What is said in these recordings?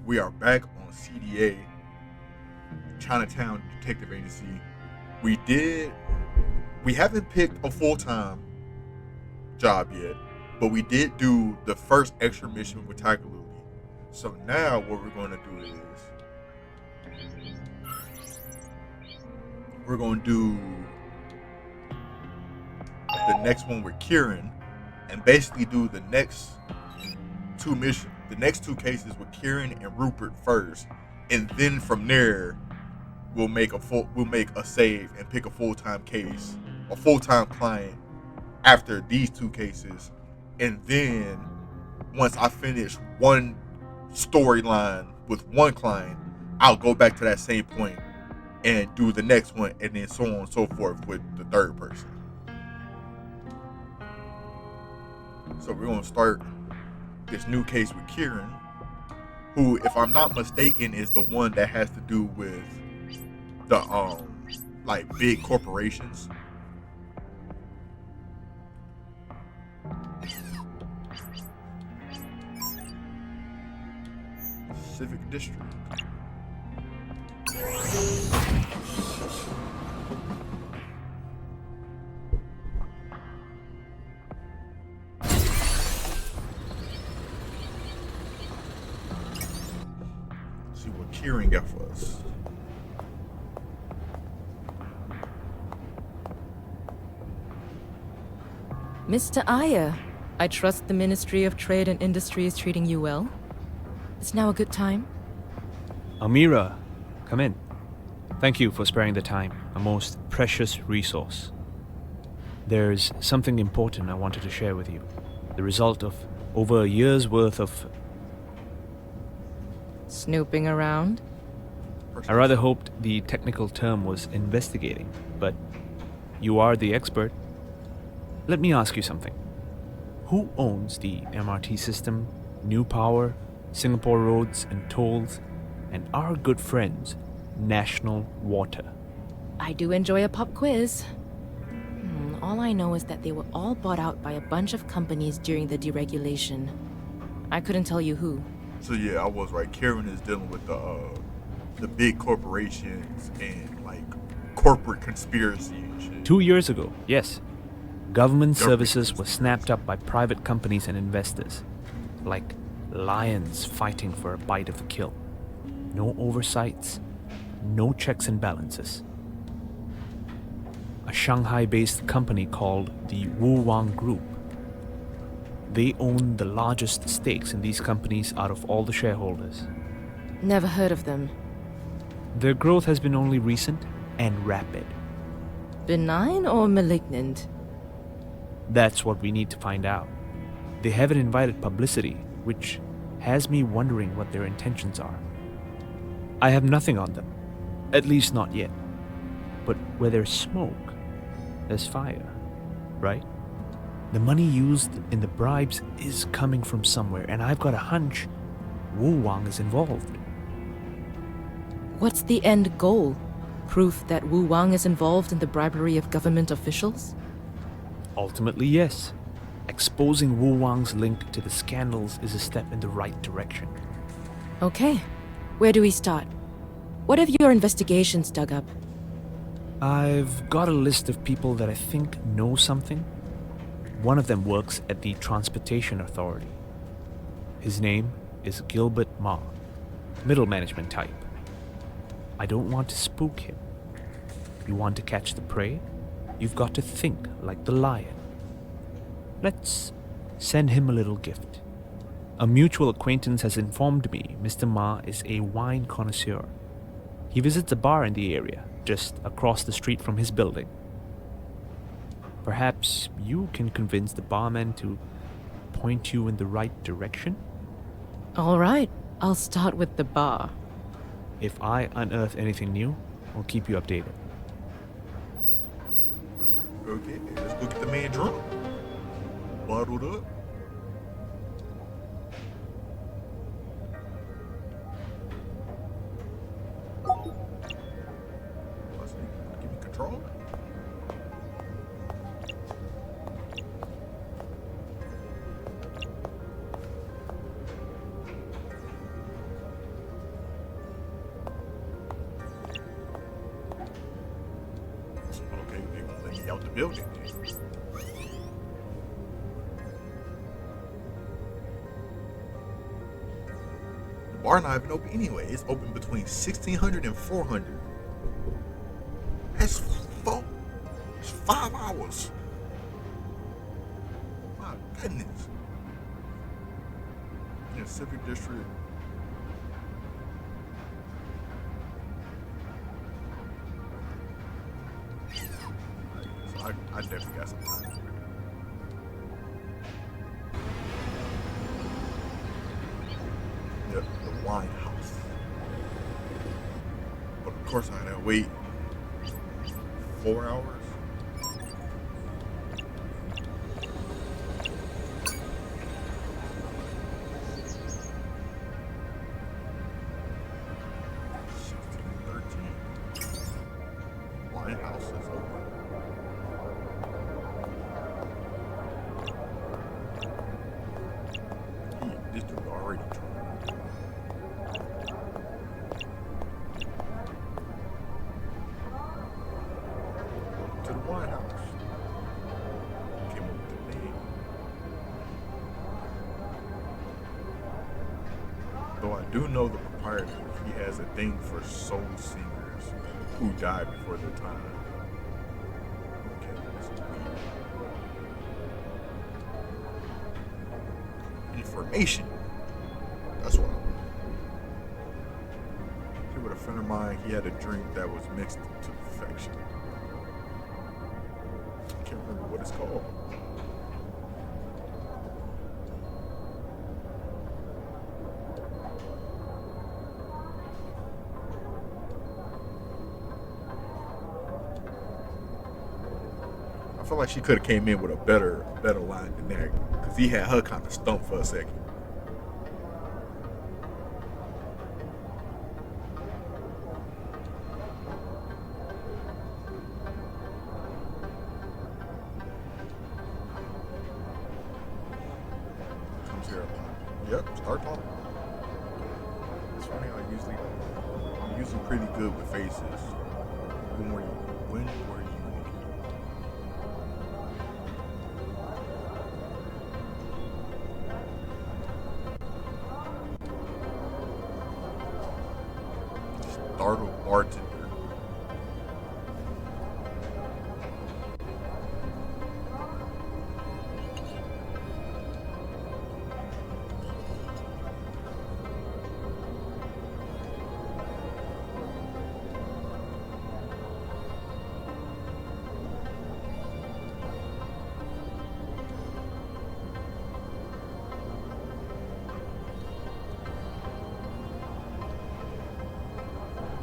We are back on CDA, Chinatown Detective Agency. We did. We haven't picked a full time job yet, but we did do the first extra mission with Tiger Lily. So now what we're going to do is we're going to do the next one with Keeran, and basically do the next the next two cases with Keeran and Rupert first, and then from there we'll make a save and pick a full time case, a full time client after these two cases, and then once I finish one storyline with one client, I'll go back to that same point and do the next one, and then so on and so forth with the third person. So we're gonna start this new case with Keeran, who, if I'm not mistaken, is the one that has to do with the like big corporations. Civic District. See what Keeran got for us. Mr. Iyer, I trust the Ministry of Trade and Industry is treating you well. Is now a good time? Amira, come in. Thank you for sparing the time, a most precious resource. There's something important I wanted to share with you. The result of over a year's worth of... Snooping around? I rather hoped the technical term was investigating, but you are the expert. Let me ask you something. Who owns the MRT system, New Power, Singapore Roads and Tolls, and our good friends, National Water? I do enjoy a pop quiz. All I know is that they were all bought out by a bunch of companies during the deregulation. I couldn't tell you who. So yeah, I was right. Keeran is dealing with the big corporations and like corporate conspiracy and shit. 2 years ago, yes. Government services were snapped up by private companies and investors, like lions fighting for a bite of the kill. No oversights, no checks and balances. A Shanghai-based company called the Wu Wang Group. They own the largest stakes in these companies out of all the shareholders. Never heard of them. Their growth has been only recent and rapid. Benign or malignant? That's what we need to find out. They haven't invited publicity, which has me wondering what their intentions are. I have nothing on them, at least not yet. But where there's smoke, there's fire, right? The money used in the bribes is coming from somewhere, and I've got a hunch Wu Wang is involved. What's the end goal? Proof that Wu Wang is involved in the bribery of government officials? Ultimately, yes. Exposing Wu Wang's link to the scandals is a step in the right direction. Okay, where do we start? What have your investigations dug up? I've got a list of people that I think know something. One of them works at the Transportation Authority. His name is Gilbert Ma, middle management type. I don't want to spook him. You want to catch the prey? You've got to think like the lion. Let's send him a little gift. A mutual acquaintance has informed me Mr. Ma is a wine connoisseur. He visits a bar in the area, just across the street from his building. Perhaps you can convince the barman to point you in the right direction? All right, I'll start with the bar. If I unearth anything new, I'll keep you updated. Okay, let's look at the man drunk. Bottled up. Let's see, give me control. building. The bar not even open anyway. It's open between 1600 and 400. That's 5 hours. My goodness. Yeah, Civic District. So I definitely got some time. The wine house. But of course I gotta wait 4 hours. Wine house is open. This dude already drunk. To the wine house. Came up with the name. Though I do know the proprietor, he has a thing for soul singers who died before their time. Okay, that's weird. Information. That's what I want. Here with a friend of mine, he had a drink that was mixed to perfection. I can't remember what it's called. I feel like she could have came in with a better line than that, because he had her kind of stumped for a second. Comes here a lot. Yep, start talking. It's funny, I'm usually pretty good with faces. When were you? Startled bartender.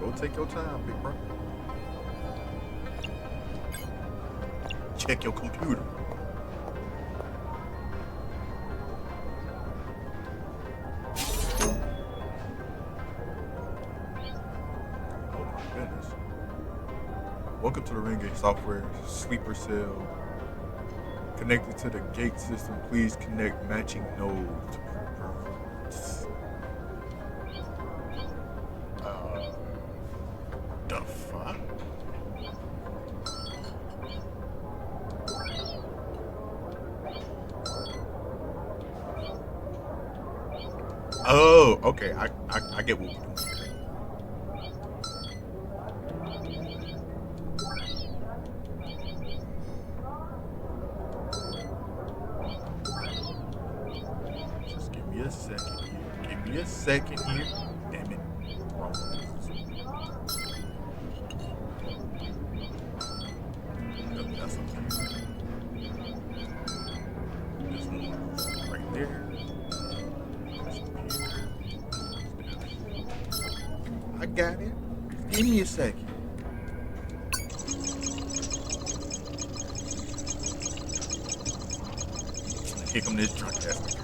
Go take your time, big bro. Check your computer. Oh my goodness. Welcome to the Ringate Software Sleeper Cell. Connected to the gate system, please connect matching nodes to the fuck? Oh, okay. I get what we're doing here. Just give me a second here. Give me a second here. Damn it. Wrong. That's okay. This one right there. This one here. I got it. Give me a second. Kick him this drunk ass.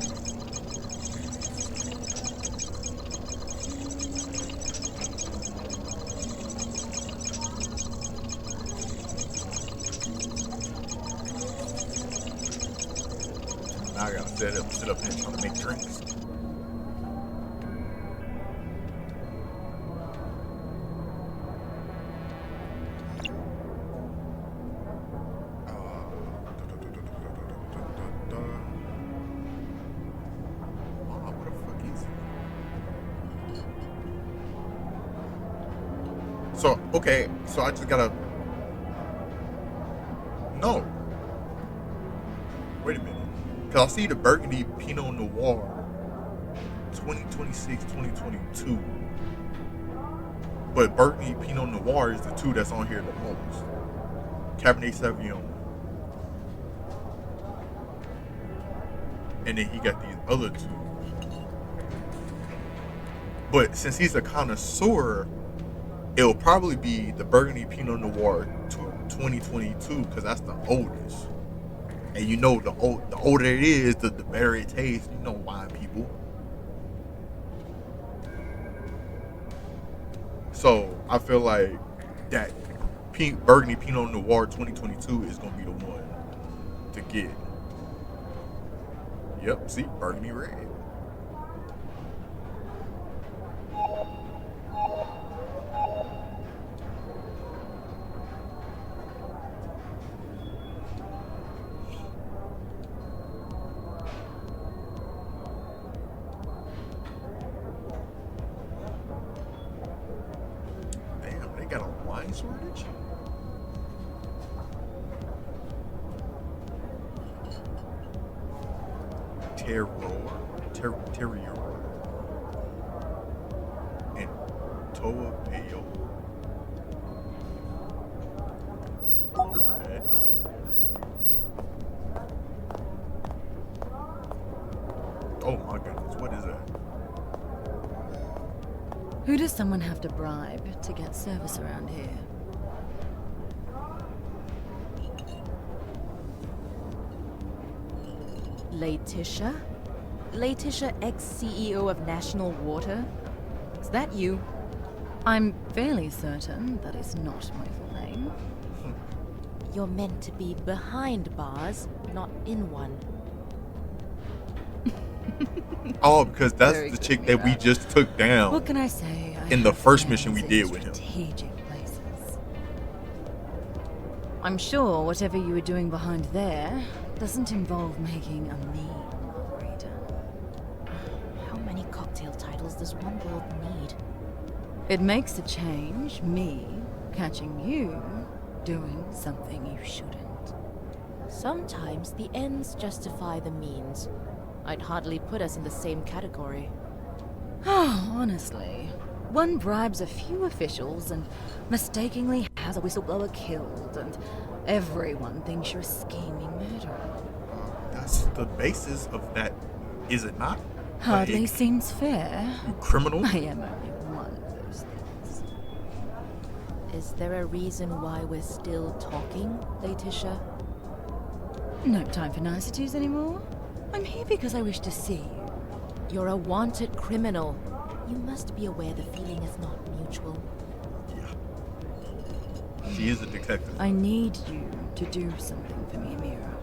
Now I gotta sit up and try to make drinks. Oh So okay, so I just gotta no. Wait a minute, cause I see the Burgundy Pinot Noir, 2026, 2022. But Burgundy Pinot Noir is the two that's on here the most. Cabernet Sauvignon. And then he got these other two. But since he's a connoisseur, it'll probably be the Burgundy Pinot Noir 2022 because that's the oldest. And you know, the older it is, the better it tastes. You know, wine people. So I feel like that Burgundy Pinot Noir 2022 is gonna be the one to get. Yep, see, Burgundy red. Damn, they got a wine shortage? Terrier, and Toa Payo. Remember that? Oh my goodness, what is that? Who does someone have to bribe to get service around here? Letitia? Letitia, ex-CEO of National Water? Is that you? I'm fairly certain that is not my full name. You're meant to be behind bars, not in one. Oh, because that's Very the good, chick that we Amira. just took down. What can I say? In the have first mission we friends did in with him. strategic places. I'm sure whatever you were doing behind there doesn't involve making a mean margarita. How many cocktail titles does one world need? It makes a change, me catching you doing something you shouldn't. Sometimes the ends justify the means. I'd hardly put us in the same category. Oh, honestly, one bribes a few officials and mistakenly has a whistleblower killed, and everyone thinks you're a scheming murderer. That's the basis of that, is it not? Hardly Like, seems fair. you criminal? I am only one of those things. Is there a reason why we're still talking, Letitia? No time for niceties anymore. I'm here because I wish to see you. You're a wanted criminal. You must be aware the feeling is not mutual. Yeah. She is a detective. I need you to do something for me, Amira.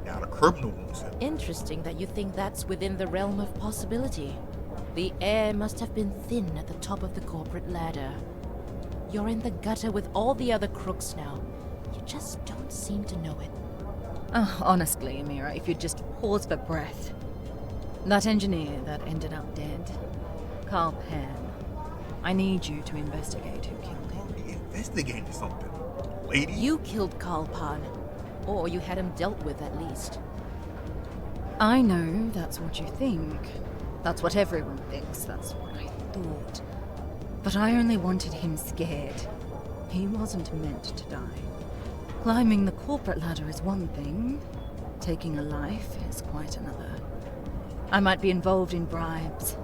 Now the criminal wants it. Interesting that you think that's within the realm of possibility. The air must have been thin at the top of the corporate ladder. You're in the gutter with all the other crooks now. You just don't seem to know it. Oh, honestly, Amira, if you'd just pause for breath. That engineer that ended up dead, Carl Pan. I need you to investigate who killed him. Already investigating something, lady. You killed Carl Pan. Or you had him dealt with at least. I know that's what you think. That's what everyone thinks. That's what I thought. But I only wanted him scared. He wasn't meant to die. Climbing the corporate ladder is one thing. Taking a life is quite another. I might be involved in bribes,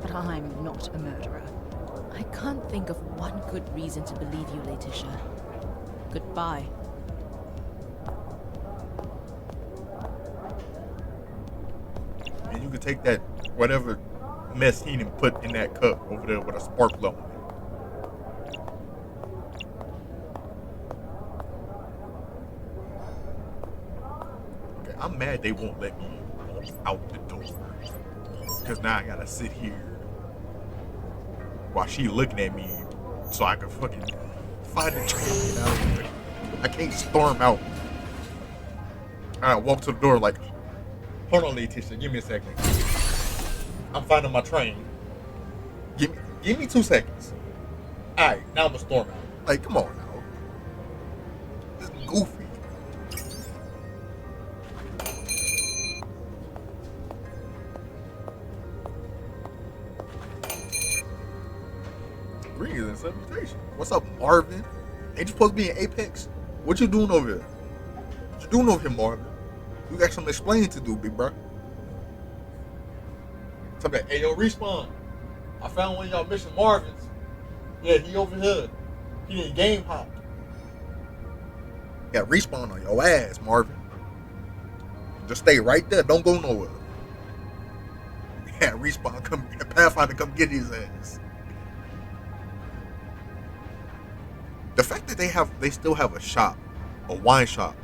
but I'm not a murderer. I can't think of one good reason to believe you, Letitia. Goodbye. And you can take that whatever mess he done put in that cup over there with a sparkler on it. Okay, I'm mad they won't let me walk out the door. Because now I gotta sit here while she looking at me so I can fucking find the train and get out of here. I can't storm out. I walk to the door like, hold on, Letitia, give me a second. I'm finding my train. Give me 2 seconds. Alright, now I'm a storm out. Like, come on now. This is goofy. Greetings and salutation. What's up, Marvin? Ain't you supposed to be in Apex? What you doing over here? What you doing over here, Marvin? You got some explaining to do, big bro. Tell me, hey, yo, Respawn. I found one of y'all missing Marvins. Yeah, he over here. He didn't game hop. Got Respawn on your ass, Marvin. Just stay right there. Don't go nowhere. Yeah, Respawn, come, Pathfinder, come get his ass. The fact that they still have a shop, a wine shop,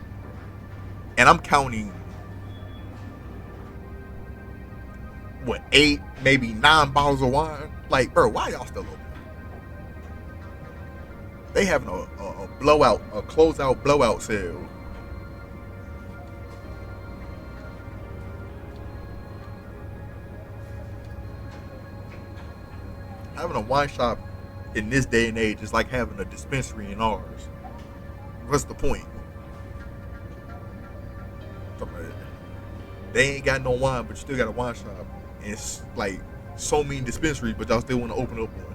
and I'm counting, what, 8, maybe 9 bottles of wine? Like, bro, why y'all still open? They having a blowout, a closeout blowout sale. Having a wine shop in this day and age is like having a dispensary in ours. What's the point? They ain't got no wine, but you still got a wine shop. And it's like so many dispensaries, but y'all still want to open up one.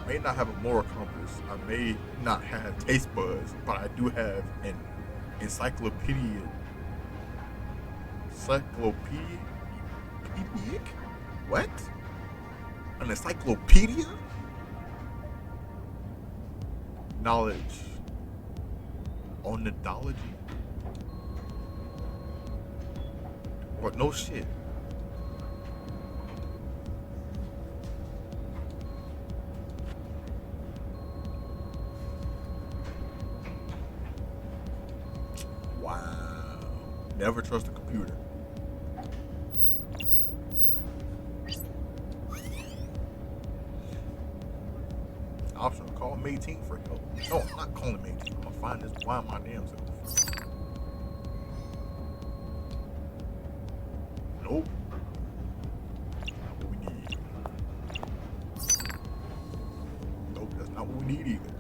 I may not have a moral compass. I may not have taste buds, but I do have an encyclopedic? What? An encyclopedia? Knowledge on nidology? What? No shit. Wow. Never trust a computer. Optional, call Mayteen for help. No, I'm not calling Mayteen. I'm gonna find this wine my damn self. Nope. Not what we need. Nope, that's not what we need either.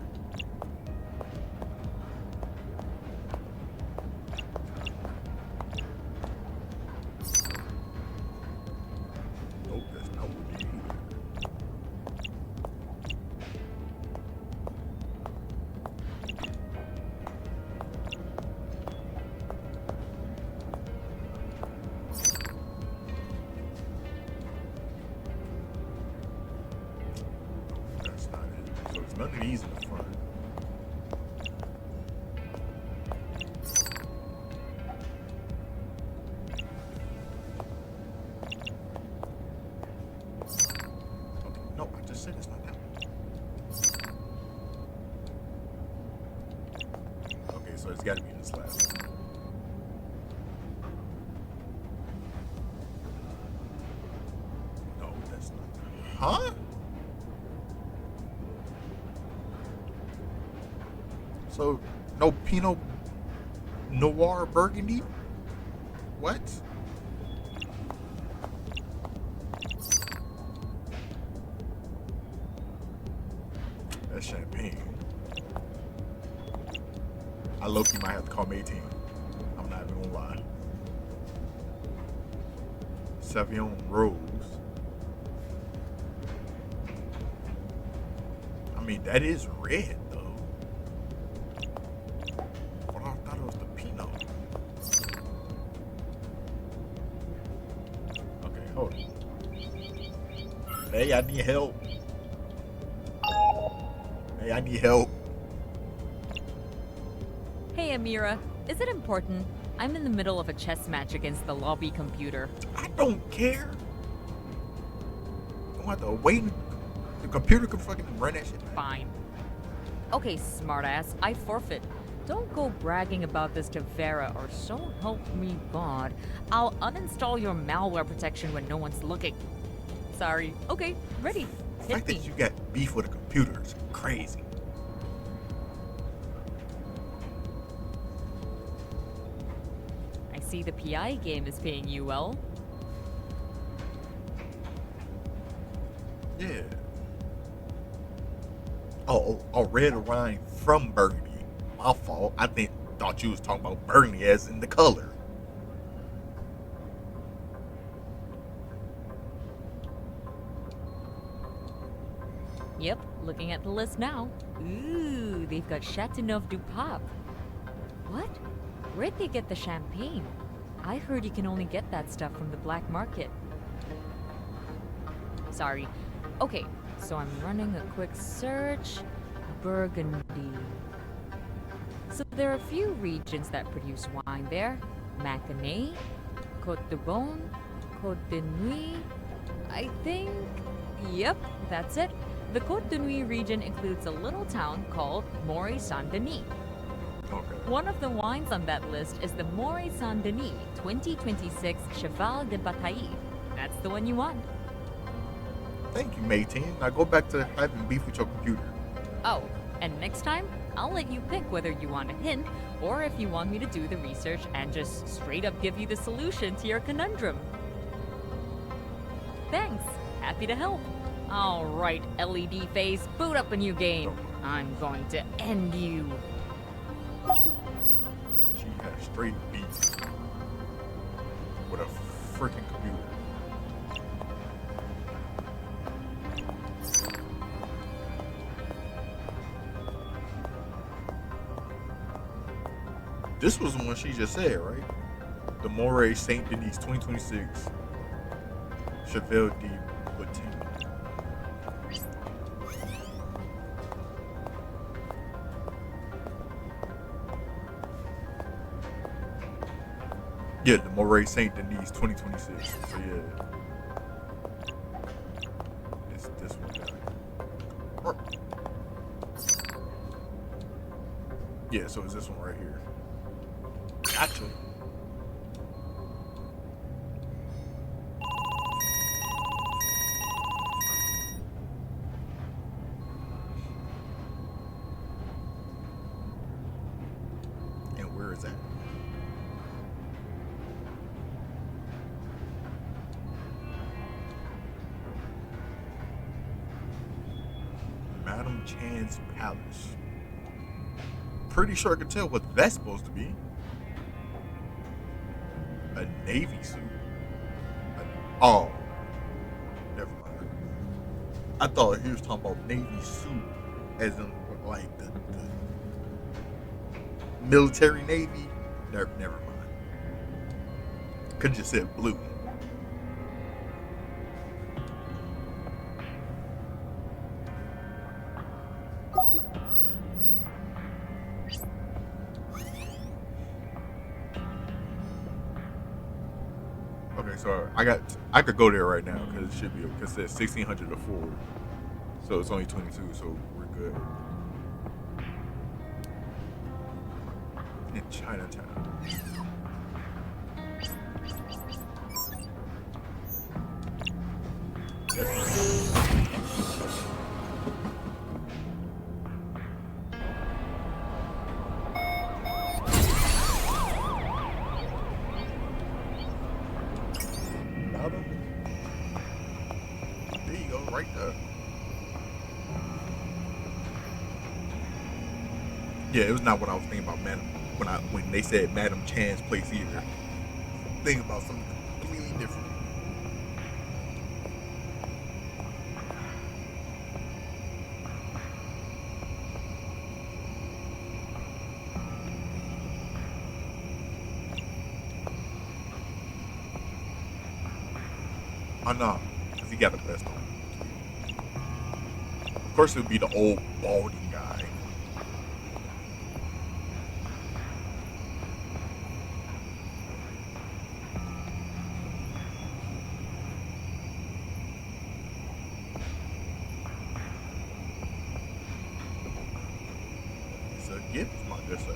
Nope, that's not what we need either. None of these in the front. Okay, no, I just said it's not that one. Okay, so it's gotta be in this last one. No, that's not that. Huh? So, no Pinot Noir Burgundy? What? That's champagne. I low-key might have to call Mayteen. I'm not even gonna lie. Sauvignon Rose. I mean, that is red. Hey, I need help. Hey, I need help. Hey, Amira. Is it important? I'm in the middle of a chess match against the lobby computer. I don't care. I have to wait. The computer can fucking run that shit. Fine. Okay, smartass. I forfeit. Don't go bragging about this to Vera, or so help me God, I'll uninstall your malware protection when no one's looking. Sorry. Okay, ready. The fact that you got beef with a computer is crazy. I see the PI game is paying you well. Yeah. Oh, red wine from Burgundy. My fault. Thought you was talking about Burgundy as in the color. Yep, looking at the list now. Ooh, they've got Chateauneuf du Pape. What? Where'd they get the champagne? I heard you can only get that stuff from the black market. Sorry. Okay, so I'm running a quick search. Burgundy. So there are a few regions that produce wine there. Maconnais, Côte de Beaune, Côte de Nuit. I think... Yep, that's it. The Côte de Nuit region includes a little town called Moray Saint-Denis. Okay. One of the wines on that list is the Moray Saint-Denis 2026 Cheval de Bataille. That's the one you want. Thank you, Mayteen. Now go back to having beef with your computer. Oh, and next time, I'll let you pick whether you want a hint or if you want me to do the research and just straight up give you the solution to your conundrum. Thanks. Happy to help. All right, LED face, boot up a new game. I'm going to end you. She had straight beef with a freaking computer. This was the one she just said, right? The Moray Saint Denis 2026 Cheval de Bataille. Yeah, the Moray Saint Denis 2026. So yeah. It's this one guy. Yeah, so it's this one right here. Gotcha. And where is that? Madame Chan's Palace. Pretty sure I could tell what that's supposed to be. A navy suit. Oh, never mind. I thought he was talking about navy suit, as in like the military navy. Never mind. Could just said blue. Okay, so I could go there right now because it should be because it says 1600 to Ford, so it's only 22, so we're good. In Chinatown. There you go, right there. Yeah, it was not what I was thinking about, man. When they said Madam Chan's place either. Thinking about something completely different. Oh no, because he got the best on. Of course it would be the old balding guy. It's a gift, my good sir.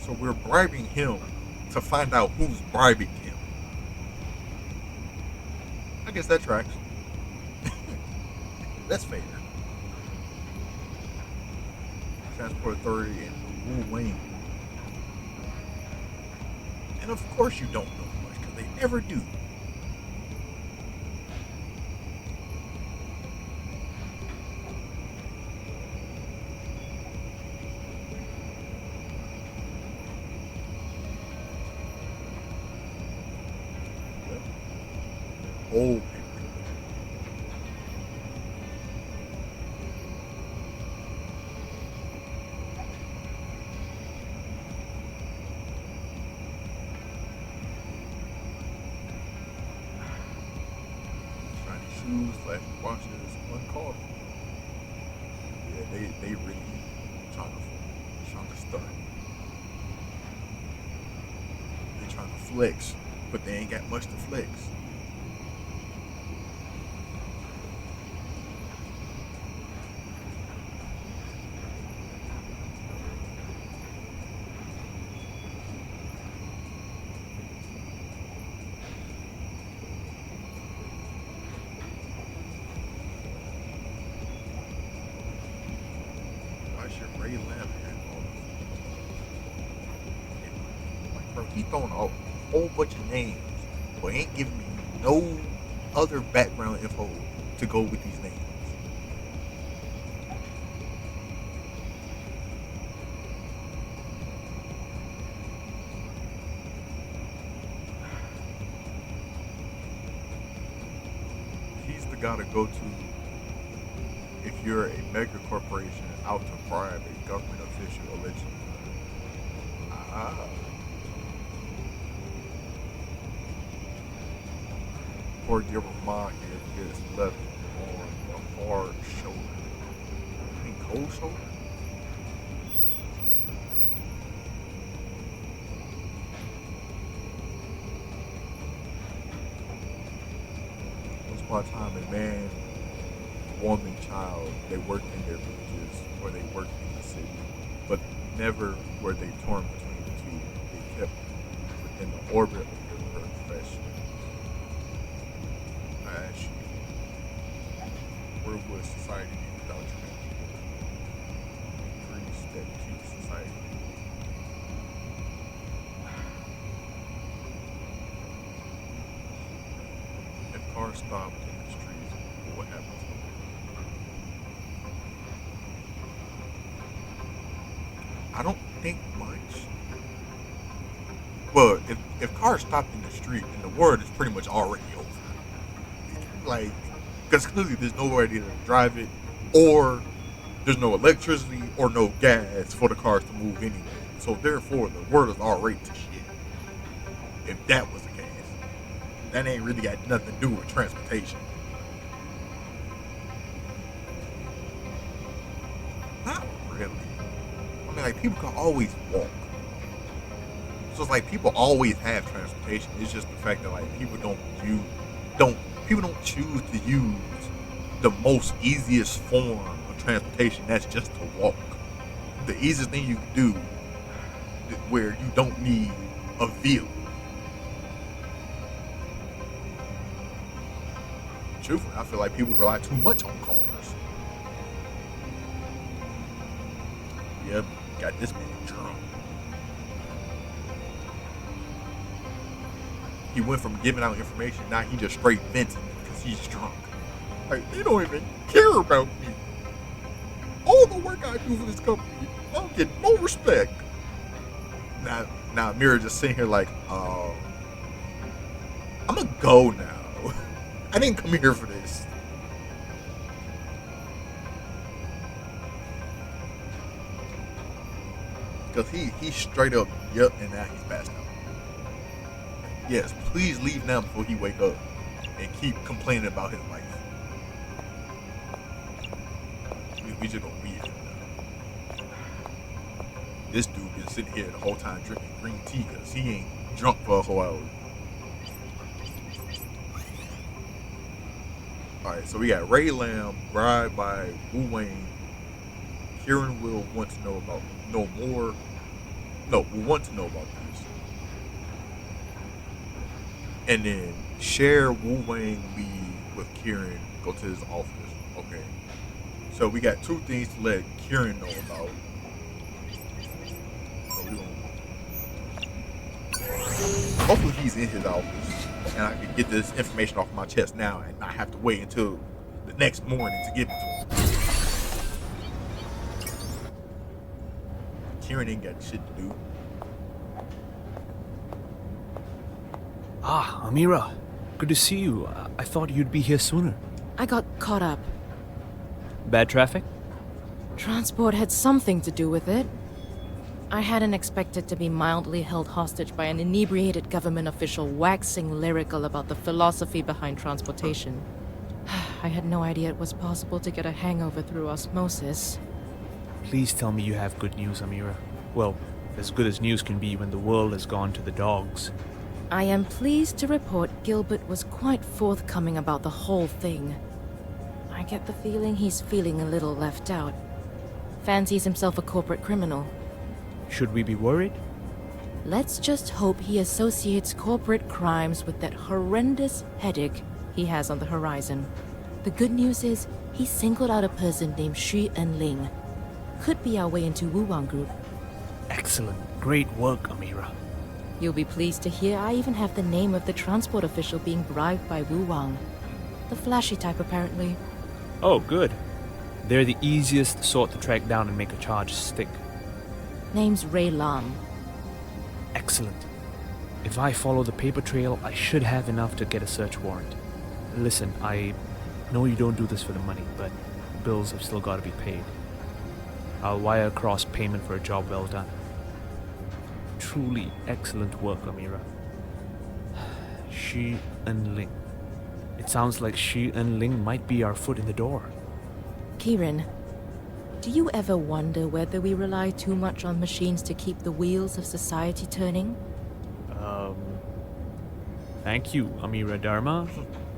So we're bribing him to find out who's bribing him. I guess that tracks. That's fair. Transport Authority and Wu Wayne. And of course you don't know much, because they never do. Old people. Shiny shoes, flashy watches, one car. Yeah, they really trying to start. They trying to flex, but they ain't got much to flex. Ray Lamb had all this. Like, bro, he throwing a whole bunch of names, but ain't giving me no other background info to go with these names. He's the guy to go to if you're a mega corporation out to bribe a government official allegedly. Poor dear Vermont is left on a hard shoulder. I mean cold shoulder? Once upon a time, a man, woman, child, they worked in their villages or they worked in the city, but never were they torn between the two. They kept within the orbit of their profession. I ask you, where would society be without you? Grease that keeps society. If cars stopped in the streets, what happens? I don't think much. Well, if cars stopped in the street, then the world is pretty much already over. Like, because clearly there's nowhere to drive it, or there's no electricity or no gas for the cars to move anyway. So therefore, the world is already to shit. If that was the case, that ain't really got nothing to do with transportation. Not really. I mean, like, people can always walk. So it's like people always have transportation. It's just the fact that, like, people don't choose to use the most easiest form of transportation. That's just to walk. The easiest thing you can do where you don't need a vehicle. Truthfully, I feel like people rely too much on cars. Yep, got this man drunk. He went from giving out information, now he just straight venting because he's drunk. Like, they don't even care about me. All the work I do for this company, I don't get no respect. Now Amira just sitting here like, I'm gonna go now. I didn't come here for this. Because he straight up, yep, and now he's passed out. Yes, please leave now before he wake up and keep complaining about his life. We just gonna leave him now. This dude been sitting here the whole time drinking green tea because he ain't drunk for a whole hour. Alright, so we got Ray Lamb, bribed by Wu Wayne. Keeran will want to know more we want to know about this. And then share Wu Wang lead with Keeran, go to his office. Okay. So we got two things to let Keeran know about. So we gonna, hopefully he's in his office and I can get this information off my chest now and not have to wait until the next morning to give it to him. Keeran ain't got shit to do. Ah, Amira. Good to see you. I thought you'd be here sooner. I got caught up. Bad traffic? Transport had something to do with it. I hadn't expected to be mildly held hostage by an inebriated government official waxing lyrical about the philosophy behind transportation. I had no idea it was possible to get a hangover through osmosis. Please tell me you have good news, Amira. Well, as good as news can be when the world has gone to the dogs. I am pleased to report Gilbert was quite forthcoming about the whole thing. I get the feeling he's feeling a little left out. Fancies himself a corporate criminal. Should we be worried? Let's just hope he associates corporate crimes with that horrendous headache he has on the horizon. The good news is, he singled out a person named Xu Enling. Could be our way into Wuwang Group. Excellent. Great work, Amira. You'll be pleased to hear I even have the name of the transport official being bribed by Wuwang. The flashy type, apparently. Oh, good. They're the easiest sort to track down and make a charge stick. Name's Ray Lam. Excellent. If I follow the paper trail, I should have enough to get a search warrant. Listen, I know you don't do this for the money, but bills have still got to be paid. I'll wire across payment for a job well done. Truly excellent work, Amira. Xu Enling. It sounds like Xu Enling might be our foot in the door. Keeran, do you ever wonder whether we rely too much on machines to keep the wheels of society turning? Thank you, Amira Darma.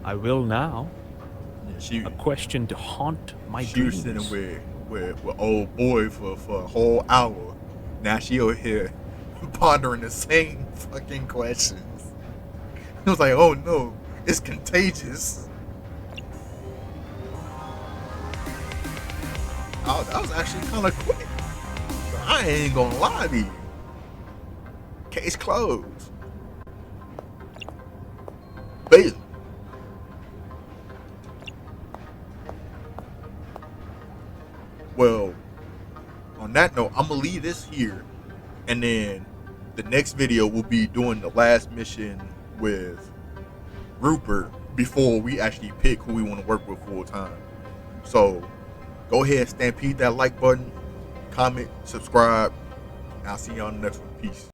I will now. Yeah, a question to haunt my she was dreams. sitting with old boy for a whole hour. Now she over here pondering the same fucking questions. It was like, oh no, it's contagious. Oh, that was actually kind of quick. I ain't gonna lie to you. Case closed. Bailey. Well, on that note, I'm gonna leave this here, and then the next video will be doing the last mission with Rupert before we actually pick who we want to work with full time. So go ahead, stampede that like button, comment, subscribe, and I'll see you on the next one. Peace.